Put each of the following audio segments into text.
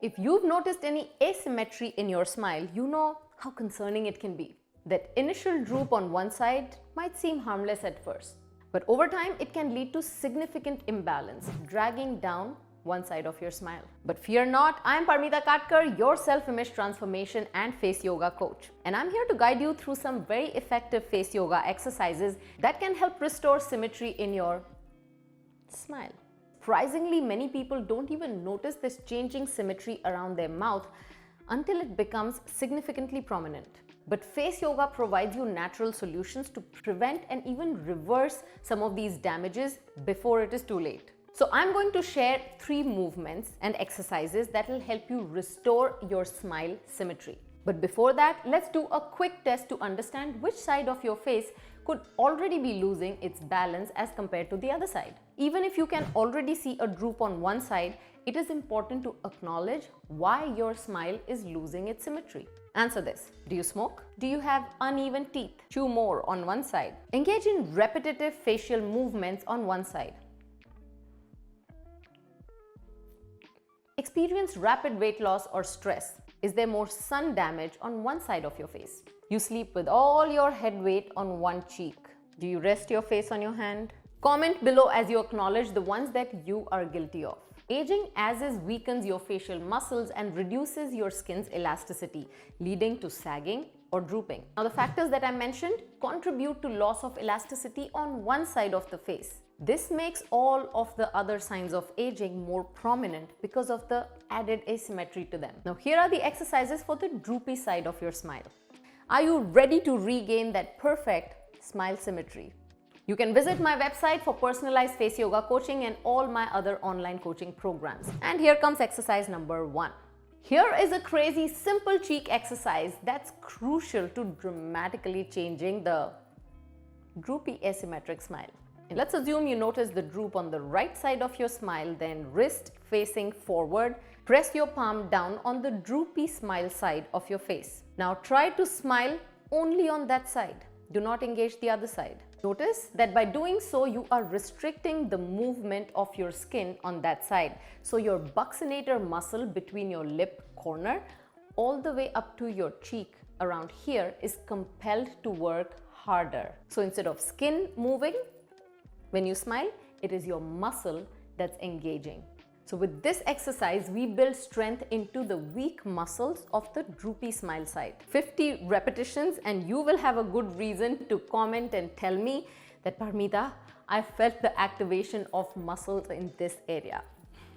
If you've noticed any asymmetry in your smile, you know how concerning it can be. That initial droop on one side might seem harmless at first, but over time it can lead to significant imbalance, dragging down one side of your smile. But fear not, I am 𝙀𝙀 𝙀𝙀𝙀𝙀, your self-image transformation and face yoga coach. And I'm here to guide you through some very effective face yoga exercises that can help restore symmetry in your smile. Surprisingly, many people don't even notice this changing symmetry around their mouth until it becomes significantly prominent. But face yoga provides you natural solutions to prevent and even reverse some of these damages before it is too late. So I'm going to share 3 movements and exercises that will help you restore your smile symmetry. But before that, let's do a quick test to understand which side of your face could already be losing its balance as compared to the other side. Even if you can already see a droop on one side, it is important to acknowledge why your smile is losing its symmetry. Answer this. Do you smoke? Do you have uneven teeth? Chew more on one side? Engage in repetitive facial movements on one side? Experience rapid weight loss or stress? Is there more sun damage on one side of your face? You sleep with all your head weight on one cheek? Do you rest your face on your hand? Comment below as you acknowledge the ones that you are guilty of. Aging as is weakens your facial muscles and reduces your skin's elasticity, leading to sagging or drooping. Now, the factors that I mentioned contribute to loss of elasticity on one side of the face. This makes all of the other signs of aging more prominent because of the added asymmetry to them. Now, here are the exercises for the droopy side of your smile. Are you ready to regain that perfect smile symmetry? You can visit my website for personalized face yoga coaching and all my other online coaching programs. And here comes exercise number 1. Here is a crazy simple cheek exercise that's crucial to dramatically changing the droopy asymmetric smile. Let's assume you notice the droop on the right side of your smile, then wrist facing forward, press your palm down on the droopy smile side of your face. Now try to smile only on that side. Do not engage the other side. Notice that by doing so, you are restricting the movement of your skin on that side. So your buccinator muscle between your lip corner all the way up to your cheek around here is compelled to work harder. So instead of skin moving, when you smile, it is your muscle that's engaging. So with this exercise, we build strength into the weak muscles of the droopy smile side. 50 repetitions and you will have a good reason to comment and tell me that 𝙀𝙀, I felt the activation of muscles in this area.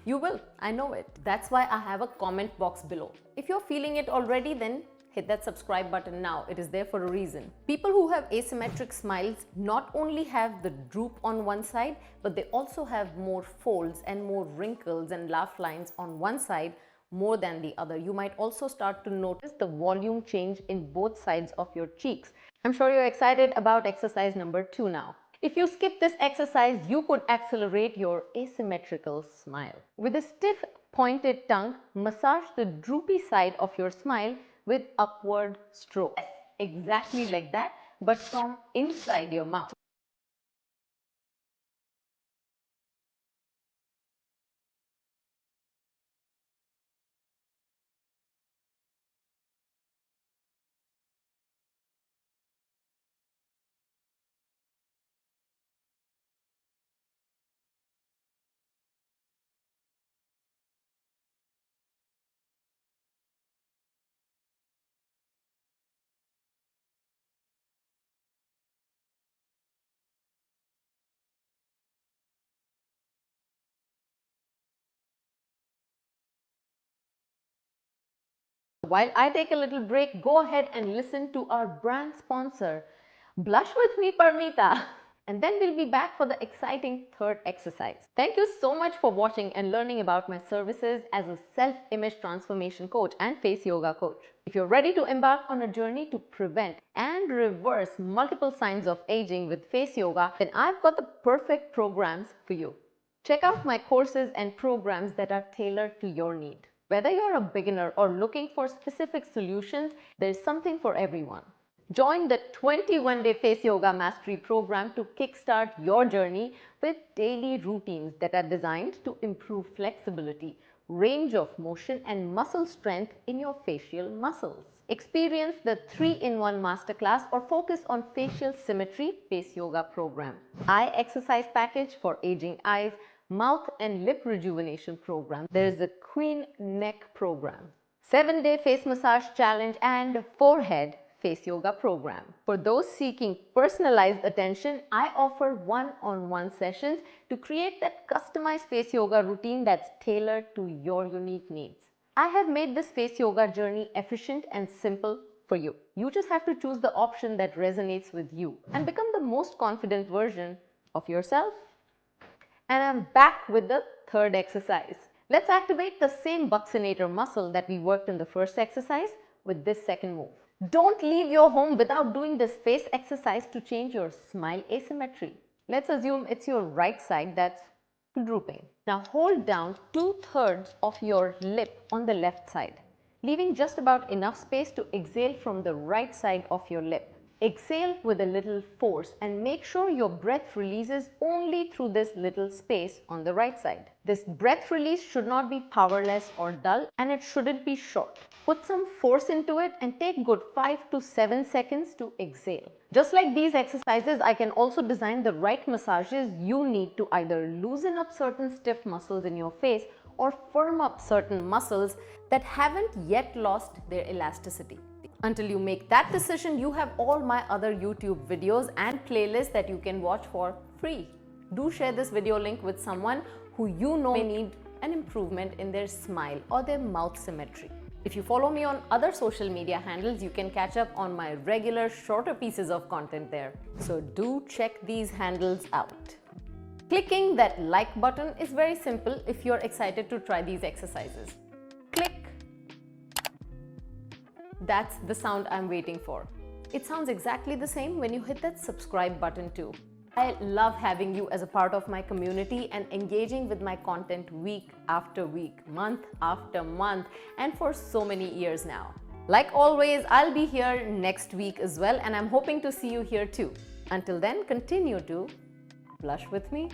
You will, I know it. That's why I have a comment box below. If you're feeling it already, then hit that subscribe button now. It is there for a reason. People who have asymmetric smiles not only have the droop on one side, but they also have more folds and more wrinkles and laugh lines on one side more than the other. You might also start to notice the volume change in both sides of your cheeks. I'm sure you're excited about exercise number 2 now. If you skip this exercise, you could accelerate your asymmetrical smile. With a stiff, pointed tongue, massage the droopy side of your smile with upward strokes. Exactly like that, but from inside your mouth. While I take a little break, go ahead and listen to our brand sponsor, Blush with me, 𝙀𝙀. And then we'll be back for the exciting 3rd exercise. Thank you so much for watching and learning about my services as a self-image transformation coach and face yoga coach. If you're ready to embark on a journey to prevent and reverse multiple signs of aging with face yoga, then I've got the perfect programs for you. Check out my courses and programs that are tailored to your need. Whether you're a beginner or looking for specific solutions, there's something for everyone. Join the 21-day Face Yoga Mastery program to kickstart your journey with daily routines that are designed to improve flexibility, range of motion, and muscle strength in your facial muscles. Experience the 3-in-1 masterclass or focus on facial symmetry face yoga program. Eye exercise package for aging eyes, mouth and lip rejuvenation program. There is a queen neck program, 7-day face massage challenge, and forehead face yoga program. For those seeking personalized attention, I offer one-on-one sessions to create that customized face yoga routine that's tailored to your unique needs. I have made this face yoga journey efficient and simple for you. You just have to choose the option that resonates with you and become the most confident version of yourself. And I'm back with the third exercise. Let's activate the same buccinator muscle that we worked in the first exercise with this second move. Don't leave your home without doing this face exercise to change your smile asymmetry. Let's assume it's your right side that's drooping. Now hold down 2/3 of your lip on the left side, leaving just about enough space to exhale from the right side of your lip. Exhale with a little force and make sure your breath releases only through this little space on the right side. This breath release should not be powerless or dull, and it shouldn't be short. Put some force into it and take good 5 to 7 seconds to exhale. Just like these exercises, I can also design the right massages you need to either loosen up certain stiff muscles in your face or firm up certain muscles that haven't yet lost their elasticity. Until you make that decision, you have all my other YouTube videos and playlists that you can watch for free. Do share this video link with someone who you know may need an improvement in their smile or their mouth symmetry. If you follow me on other social media handles, you can catch up on my regular shorter pieces of content there. So do check these handles out. Clicking that like button is very simple if you're excited to try these exercises. Click. That's the sound I'm waiting for. It sounds exactly the same when you hit that subscribe button too. I love having you as a part of my community and engaging with my content week after week, month after month, and for so many years now. Like always, I'll be here next week as well, and I'm hoping to see you here too. Until then, continue to blush with me.